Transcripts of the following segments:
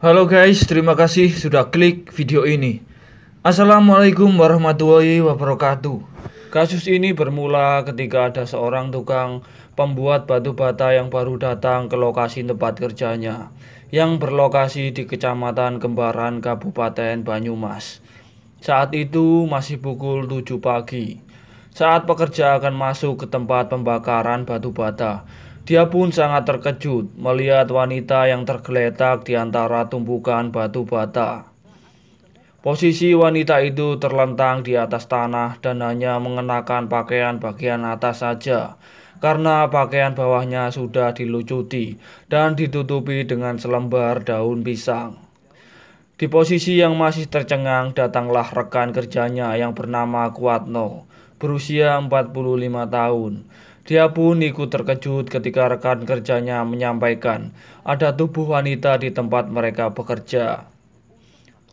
Halo guys, terima kasih sudah klik video ini. Assalamualaikum warahmatullahi wabarakatuh. Kasus ini bermula ketika ada seorang tukang pembuat batu bata yang baru datang ke lokasi tempat kerjanya, yang berlokasi di Kecamatan Kembaran, Kabupaten Banyumas. Saat itu masih pukul 7 pagi. Saat pekerja akan masuk ke tempat pembakaran batu bata, dia pun sangat terkejut melihat wanita yang tergeletak di antara tumpukan batu bata. Posisi wanita itu terlentang di atas tanah dan hanya mengenakan pakaian bagian atas saja, karena pakaian bawahnya sudah dilucuti dan ditutupi dengan selembar daun pisang. Di posisi yang masih tercengang, datanglah rekan kerjanya yang bernama Kuatno, berusia 45 tahun. Dia pun ikut terkejut ketika rekan kerjanya menyampaikan ada tubuh wanita di tempat mereka bekerja.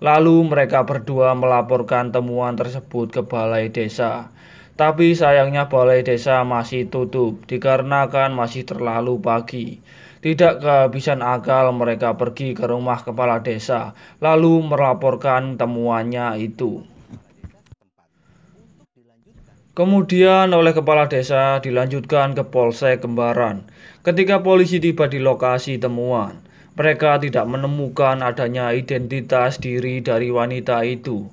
Lalu mereka berdua melaporkan temuan tersebut ke balai desa. Tapi sayangnya balai desa masih tutup dikarenakan masih terlalu pagi. Tidak kehabisan akal mereka pergi ke rumah kepala desa lalu melaporkan temuannya itu. Kemudian oleh kepala desa dilanjutkan ke Polsek Kembaran. Ketika polisi tiba di lokasi temuan, mereka tidak menemukan adanya identitas diri dari wanita itu.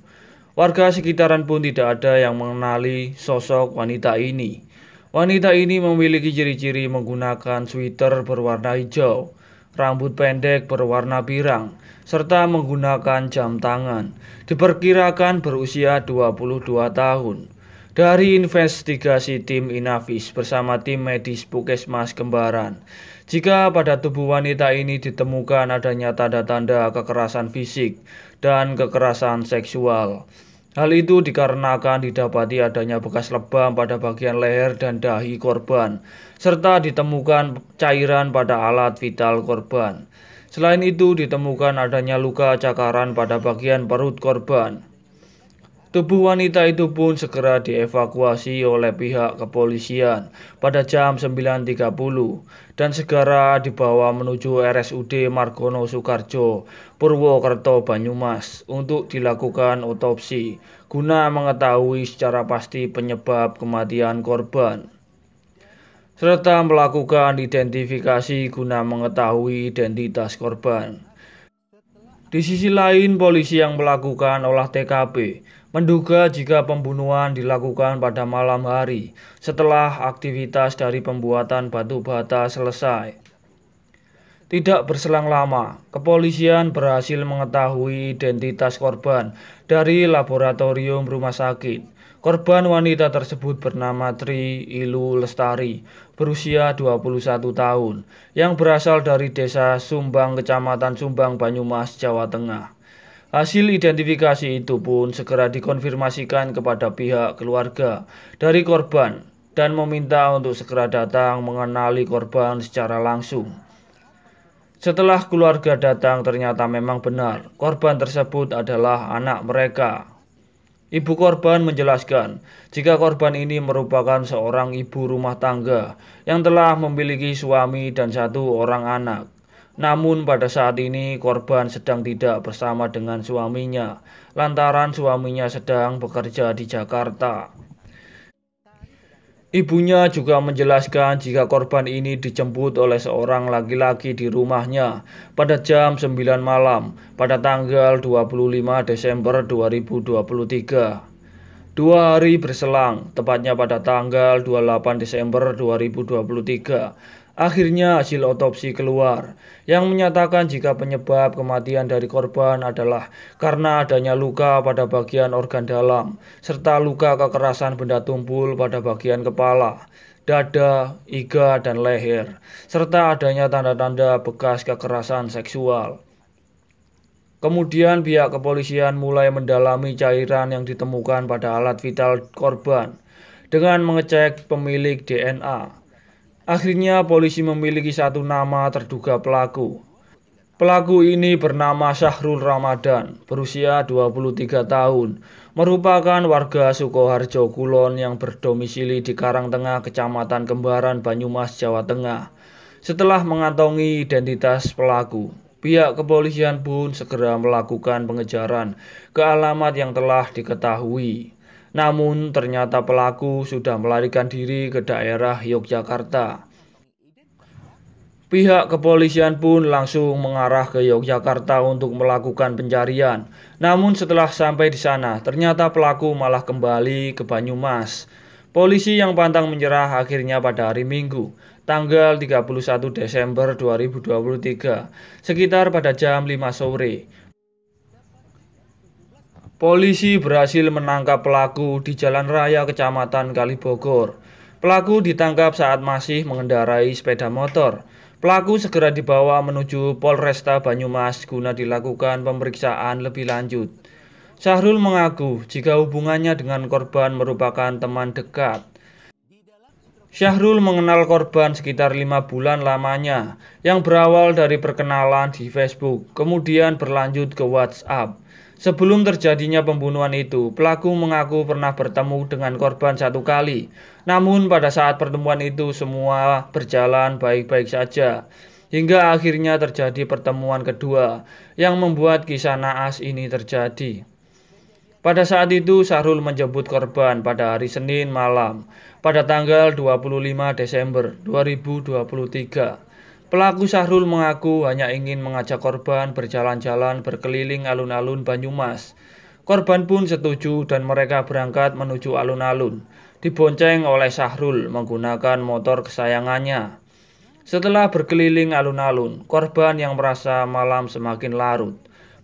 Warga sekitaran pun tidak ada yang mengenali sosok wanita ini. Wanita ini memiliki ciri-ciri menggunakan sweater berwarna hijau, rambut pendek berwarna pirang, serta menggunakan jam tangan. Diperkirakan berusia 22 tahun. Dari investigasi tim Inavis bersama tim medis Puskesmas Kembaran, jika pada tubuh wanita ini ditemukan adanya tanda-tanda kekerasan fisik dan kekerasan seksual. Hal itu dikarenakan didapati adanya bekas lebam pada bagian leher dan dahi korban, serta ditemukan cairan pada alat vital korban. Selain itu ditemukan adanya luka cakaran pada bagian perut korban. Tubuh wanita itu pun segera dievakuasi oleh pihak kepolisian pada jam 9.30 dan segera dibawa menuju RSUD Margono Soekarjo, Purwokerto, Banyumas untuk dilakukan otopsi guna mengetahui secara pasti penyebab kematian korban, serta melakukan identifikasi guna mengetahui identitas korban. Di sisi lain, polisi yang melakukan olah TKP menduga jika pembunuhan dilakukan pada malam hari setelah aktivitas dari pembuatan batu bata selesai. Tidak berselang lama, kepolisian berhasil mengetahui identitas korban dari laboratorium rumah sakit. Korban wanita tersebut bernama Tri Ilu Lestari, berusia 21 tahun, yang berasal dari desa Sumbang, Kecamatan Sumbang, Banyumas, Jawa Tengah. Hasil identifikasi itu pun segera dikonfirmasikan kepada pihak keluarga dari korban dan meminta untuk segera datang mengenali korban secara langsung. Setelah keluarga datang, ternyata memang benar korban tersebut adalah anak mereka. Ibu korban menjelaskan jika korban ini merupakan seorang ibu rumah tangga yang telah memiliki suami dan satu orang anak. Namun pada saat ini korban sedang tidak bersama dengan suaminya lantaran suaminya sedang bekerja di Jakarta. Ibunya juga menjelaskan jika korban ini dijemput oleh seorang laki-laki di rumahnya pada jam 9 malam pada tanggal 25 Desember 2023. 2 hari berselang, tepatnya pada tanggal 28 Desember 2023, akhirnya hasil otopsi keluar yang menyatakan jika penyebab kematian dari korban adalah karena adanya luka pada bagian organ dalam, serta luka kekerasan benda tumpul pada bagian kepala, dada, iga, dan leher, serta adanya tanda-tanda bekas kekerasan seksual. Kemudian pihak kepolisian mulai mendalami cairan yang ditemukan pada alat vital korban dengan mengecek pemilik DNA. Akhirnya polisi memiliki satu nama terduga pelaku. Pelaku ini bernama Syahrul Ramadan, berusia 23 tahun, merupakan warga Sukoharjo Kulon yang berdomisili di Karangtengah, Kecamatan Kembaran, Banyumas, Jawa Tengah. Setelah mengantongi identitas pelaku, Pihak kepolisian pun segera melakukan pengejaran ke alamat yang telah diketahui. Namun ternyata pelaku sudah melarikan diri ke daerah Yogyakarta. Pihak kepolisian pun langsung mengarah ke Yogyakarta untuk melakukan pencarian. Namun setelah sampai di sana, ternyata pelaku malah kembali ke Banyumas. Polisi yang pantang menyerah akhirnya pada hari Minggu, tanggal 31 Desember 2023, sekitar pada jam 5 sore. Polisi berhasil menangkap pelaku di Jalan Raya Kecamatan Kalibogor. Pelaku ditangkap saat masih mengendarai sepeda motor. Pelaku segera dibawa menuju Polresta Banyumas guna dilakukan pemeriksaan lebih lanjut. Syahrul mengaku jika hubungannya dengan korban merupakan teman dekat. Syahrul mengenal korban sekitar 5 bulan lamanya, yang berawal dari perkenalan di Facebook, kemudian berlanjut ke WhatsApp. Sebelum terjadinya pembunuhan itu, pelaku mengaku pernah bertemu dengan korban 1 kali. Namun pada saat pertemuan itu semua berjalan baik-baik saja. Hingga akhirnya terjadi pertemuan kedua yang membuat kisah naas ini terjadi. Pada saat itu Syahrul menjemput korban pada hari Senin malam pada tanggal 25 Desember 2023. Pelaku Syahrul mengaku hanya ingin mengajak korban berjalan-jalan berkeliling alun-alun Banyumas. Korban pun setuju dan mereka berangkat menuju alun-alun, dibonceng oleh Syahrul menggunakan motor kesayangannya. Setelah berkeliling alun-alun, korban yang merasa malam semakin larut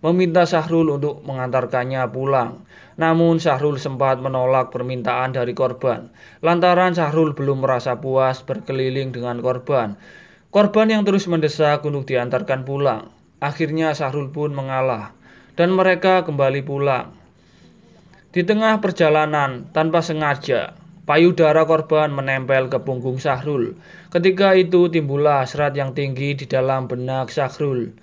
meminta Syahrul untuk mengantarkannya pulang. Namun Syahrul sempat menolak permintaan dari korban, lantaran Syahrul belum merasa puas berkeliling dengan korban. Korban yang terus mendesak untuk diantarkan pulang. Akhirnya Syahrul pun mengalah dan mereka kembali pulang. Di tengah perjalanan, tanpa sengaja, payudara korban menempel ke punggung Syahrul. Ketika itu timbullah hasrat yang tinggi di dalam benak Syahrul,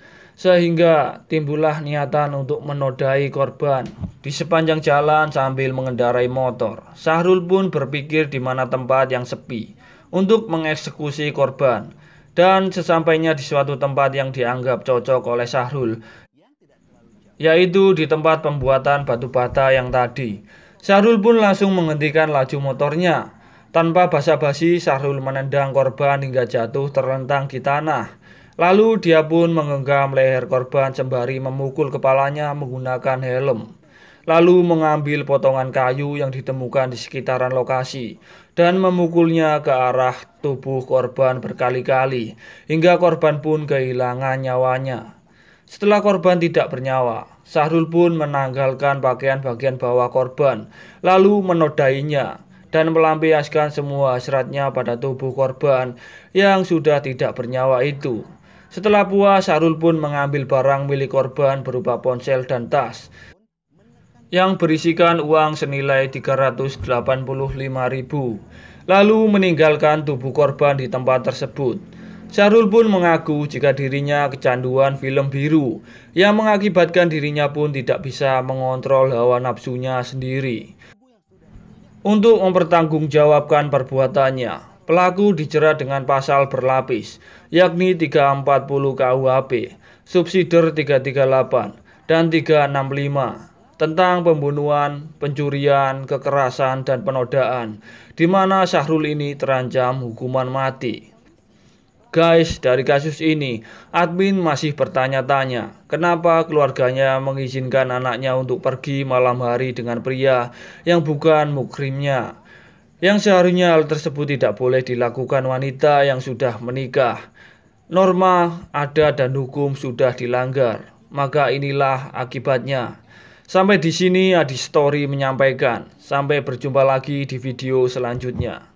sehingga timbullah niatan untuk menodai korban. Di sepanjang jalan sambil mengendarai motor, Syahrul pun berpikir di mana tempat yang sepi untuk mengeksekusi korban. Dan sesampainya di suatu tempat yang dianggap cocok oleh Syahrul, yaitu di tempat pembuatan batu bata yang tadi, Syahrul pun langsung menghentikan laju motornya. Tanpa basa-basi, Syahrul menendang korban hingga jatuh terlentang di tanah. Lalu dia pun menggenggam leher korban sembari memukul kepalanya menggunakan helm. Lalu mengambil potongan kayu yang ditemukan di sekitaran lokasi dan memukulnya ke arah tubuh korban berkali-kali hingga korban pun kehilangan nyawanya. Setelah korban tidak bernyawa, Syahrul pun menanggalkan pakaian bagian bawah korban, lalu menodainya dan melampiaskan semua hasratnya pada tubuh korban yang sudah tidak bernyawa itu. Setelah puas, Syahrul pun mengambil barang milik korban berupa ponsel dan tas yang berisikan uang senilai 385.000, lalu meninggalkan tubuh korban di tempat tersebut. Syahrul pun mengaku jika dirinya kecanduan film biru yang mengakibatkan dirinya pun tidak bisa mengontrol hawa nafsunya sendiri. Untuk mempertanggungjawabkan perbuatannya, pelaku dijerat dengan pasal berlapis, yakni 340 KUHP, subsider 338 dan 365. Tentang pembunuhan, pencurian, kekerasan, dan penodaan, di mana Syahrul ini terancam hukuman mati. Guys, dari kasus ini, admin masih bertanya-tanya, kenapa keluarganya mengizinkan anaknya untuk pergi malam hari dengan pria yang bukan mukrimnya, yang seharusnya hal tersebut tidak boleh dilakukan wanita yang sudah menikah. Norma, adat, dan hukum sudah dilanggar, maka inilah akibatnya. Sampai di sini Adi Story menyampaikan. Sampai berjumpa lagi di video selanjutnya.